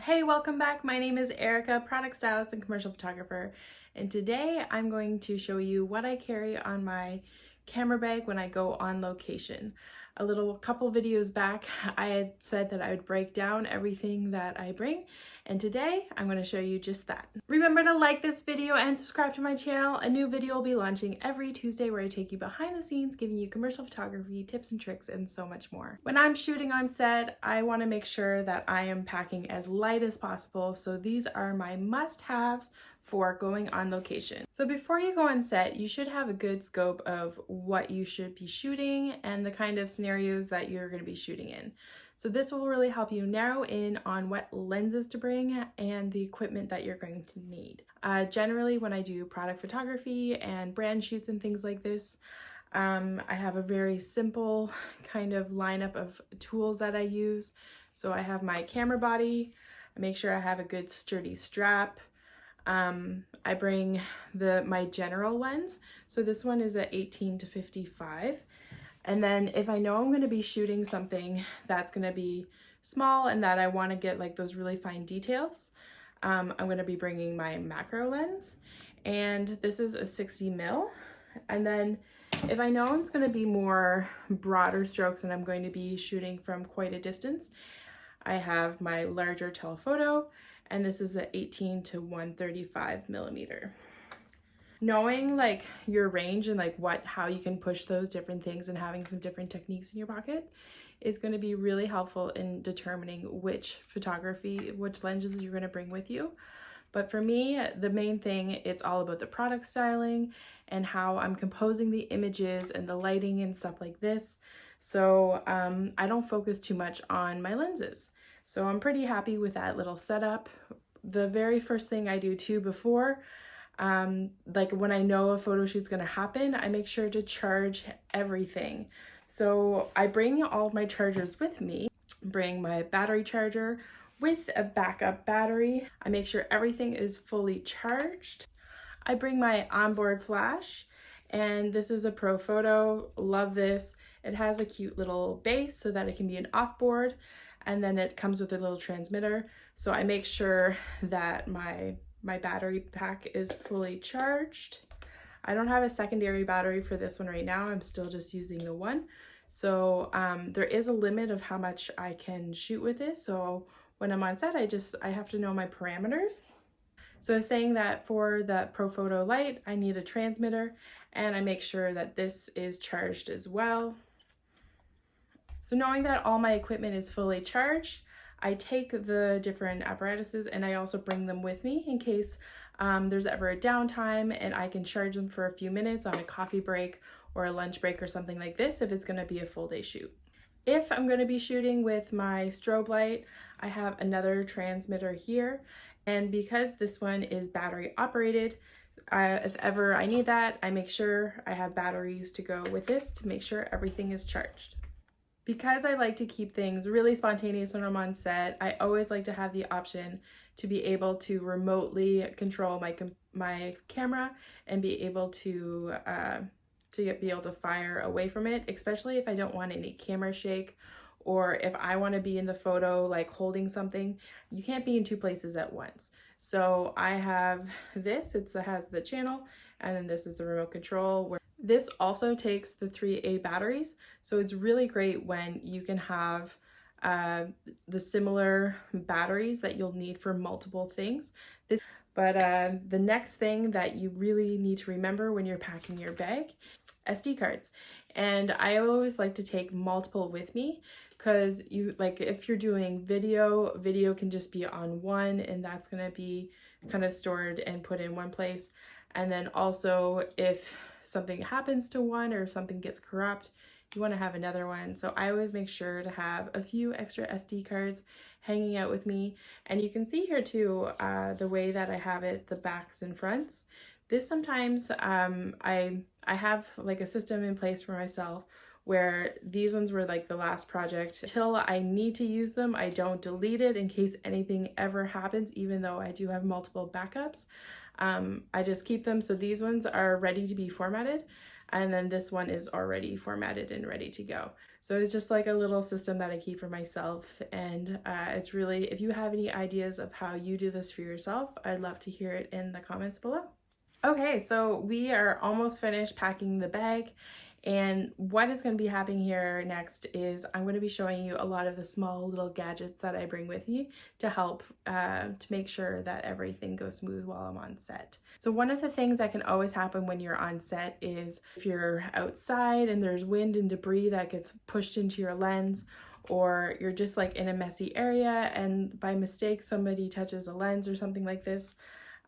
Hey, welcome back. My name is Erica, product stylist and commercial photographer, and today I'm going to show you what I carry on my camera bag when I go on location. A couple videos back, I had said that I would break down everything that I bring, and today I'm going to show you just that. Remember to like this video and subscribe to my channel. A new video will be launching every Tuesday where I take you behind the scenes, giving you commercial photography tips and tricks and so much more. When I'm shooting on set, I want to make sure that I am packing as light as possible, so these are my must-haves for going on location. So before you go on set, you should have a good scope of what you should be shooting and the kind of scenarios that you're going to be shooting in. So this will really help you narrow in on what lenses to bring and the equipment that you're going to need. Generally, when I do product photography and brand shoots and things like this, I have a very simple kind of lineup of tools that I use. So I have my camera body. I make sure I have a good sturdy strap. I bring my general lens. So this one is at 18-55. And then if I know I'm going to be shooting something that's going to be small and that I want to get like those really fine details, I'm going to be bringing my macro lens. And this is a 60 mil. And then if I know it's going to be more broader strokes and I'm going to be shooting from quite a distance, I have my larger telephoto, and this is a 18-135 millimeter. Knowing like your range and like how you can push those different things and having some different techniques in your pocket is going to be really helpful in determining which lenses you're going to bring with you. But for me, the main thing, it's all about the product styling and how I'm composing the images and the lighting and stuff like this. So I don't focus too much on my lenses. So I'm pretty happy with that little setup. The very first thing I do too before, like when I know a photo shoot's gonna happen, I make sure to charge everything. So I bring all of my chargers with me, bring my battery charger with a backup battery. I make sure everything is fully charged. I bring my onboard flash, and this is a Pro Photo. Love this. It has a cute little base so that it can be an off-board, and then it comes with a little transmitter. So I make sure that my battery pack is fully charged. I don't have a secondary battery for this one right now. I'm still just using the one. So there is a limit of how much I can shoot with this. So when I'm on set, I have to know my parameters. So saying that for the Pro Photo Light, I need a transmitter, and I make sure that this is charged as well. So knowing that all my equipment is fully charged, I take the different apparatuses and I also bring them with me in case there's ever a downtime, and I can charge them for a few minutes on a coffee break or a lunch break or something like this if it's going to be a full day shoot. If I'm going to be shooting with my strobe light, I have another transmitter here, and because this one is battery operated, if ever I need that, I make sure I have batteries to go with this to make sure everything is charged. Because I like to keep things really spontaneous when I'm on set, I always like to have the option to be able to remotely control my camera and be able to be able to fire away from it, especially if I don't want any camera shake, or if I want to be in the photo like holding something. You can't be in two places at once. So I have this, it has the channel, and then this is the remote control. This also takes the 3A batteries, so it's really great when you can have the similar batteries that you'll need for multiple things. But the next thing that you really need to remember when you're packing your bag, SD cards. And I always like to take multiple with me, because if you're doing video can just be on one, and that's gonna be kind of stored and put in one place. And then also if something happens to one or something gets corrupt, you want to have another one. So I always make sure to have a few extra SD cards hanging out with me. And you can see here too, the way that I have it, the backs and fronts. This sometimes I have like a system in place for myself where these ones were like the last project. Until I need to use them, I don't delete it in case anything ever happens, even though I do have multiple backups. I just keep them. So these ones are ready to be formatted, and then this one is already formatted and ready to go. So it's just like a little system that I keep for myself, and it's really, if you have any ideas of how you do this for yourself, I'd love to hear it in the comments below. Okay, so we are almost finished packing the bag, and what is going to be happening here next is I'm going to be showing you a lot of the small little gadgets that I bring with me to help to make sure that everything goes smooth while I'm on set. So one of the things that can always happen when you're on set is if you're outside and there's wind and debris that gets pushed into your lens, or you're just like in a messy area and by mistake somebody touches a lens or something like this.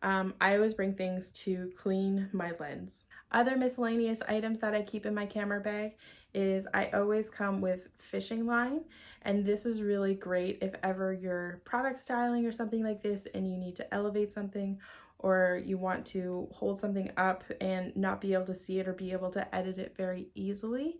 I always bring things to clean my lens. Other miscellaneous items that I keep in my camera bag is I always come with fishing line, and this is really great if ever you're product styling or something like this and you need to elevate something, or you want to hold something up and not be able to see it or be able to edit it very easily.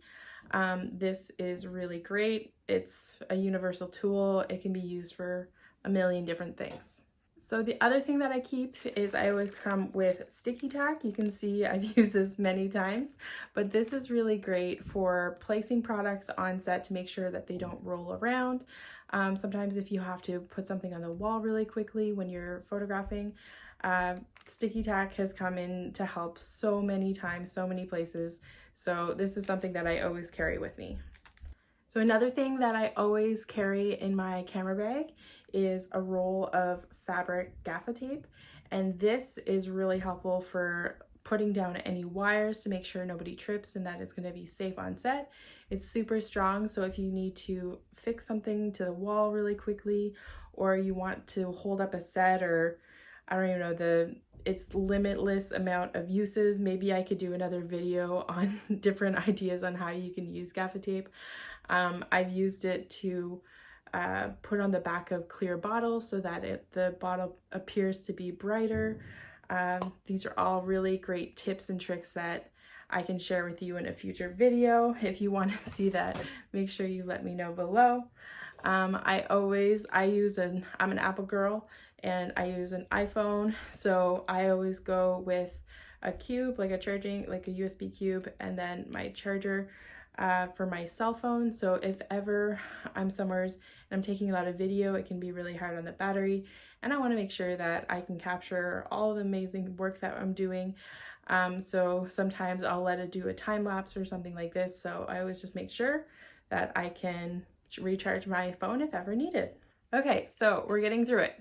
This is really great. It's a universal tool. It can be used for a million different things. So the other thing that I keep is I always come with sticky tack. You can see I've used this many times, but this is really great for placing products on set to make sure that they don't roll around. Sometimes if you have to put something on the wall really quickly when you're photographing, sticky tack has come in to help so many times, so many places. So this is something that I always carry with me. So another thing that I always carry in my camera bag is a roll of fabric gaffer tape, and this is really helpful for putting down any wires to make sure nobody trips and that it's going to be safe on set. It's super strong, so if you need to fix something to the wall really quickly, or you want to hold up a set, or I don't even know, it's limitless amount of uses. Maybe I could do another video on different ideas on how you can use gaffer tape. I've used it to put on the back of clear bottles so that the bottle appears to be brighter. These are all really great tips and tricks that I can share with you in a future video. If you want to see that, make sure you let me know below. I'm an Apple girl and I use an iPhone, so I always go with a cube, like a USB cube, and then my charger for my cell phone. So if ever I'm somewhere and I'm taking a lot of video, it can be really hard on the battery, and I want to make sure that I can capture all the amazing work that I'm doing. So sometimes I'll let it do a time lapse or something like this, so I always just make sure that I can recharge my phone if ever needed. Okay, so we're getting through it.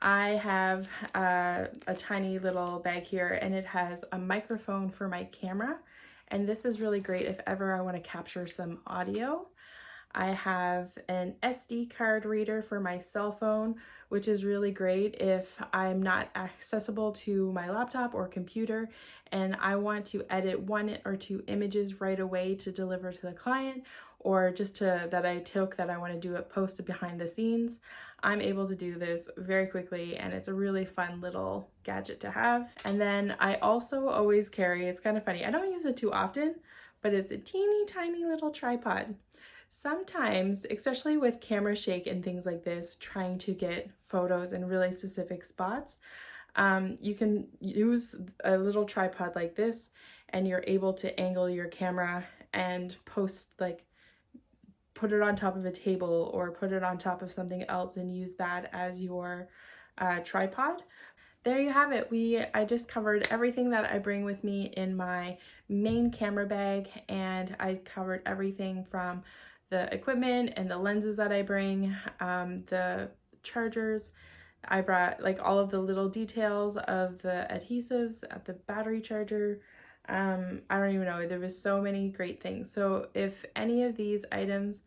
I have a tiny little bag here, and it has a microphone for my camera, and this is really great if ever I want to capture some audio. I have an SD card reader for my cell phone, which is really great if I'm not accessible to my laptop or computer and I want to edit 1 or 2 images right away to deliver to the client, or just that I want to do a post behind the scenes. I'm able to do this very quickly, and it's a really fun little gadget to have. And then I also always carry, it's kind of funny, I don't use it too often, but it's a teeny tiny little tripod. Sometimes, especially with camera shake and things like this, trying to get photos in really specific spots, you can use a little tripod like this, and you're able to angle your camera and put it on top of a table or put it on top of something else and use that as your tripod. There you have it. I just covered everything that I bring with me in my main camera bag, and I covered everything from the equipment and the lenses that I bring, the chargers. I brought all of the little details of the adhesives at the battery charger. I don't even know, there was so many great things. So if any of these items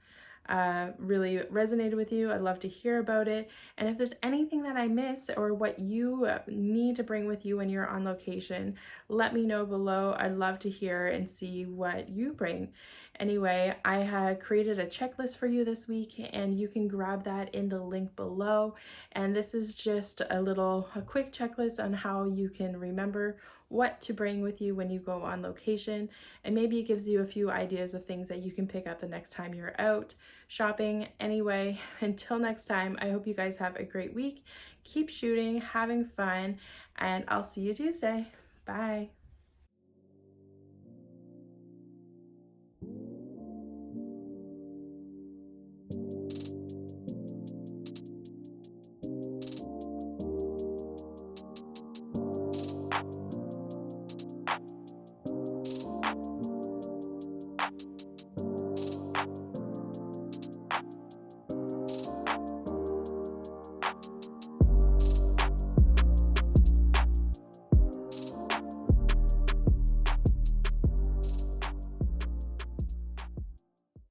really resonated with you, I'd love to hear about it. And if there's anything that I missed or what you need to bring with you when you're on location, let me know below. I'd love to hear and see what you bring. Anyway, I had created a checklist for you this week, and you can grab that in the link below. And this is just a quick checklist on how you can remember what to bring with you when you go on location, and maybe it gives you a few ideas of things that you can pick up the next time you're out shopping. Anyway, until next time, I hope you guys have a great week. Keep shooting, having fun, and I'll see you Tuesday. Bye.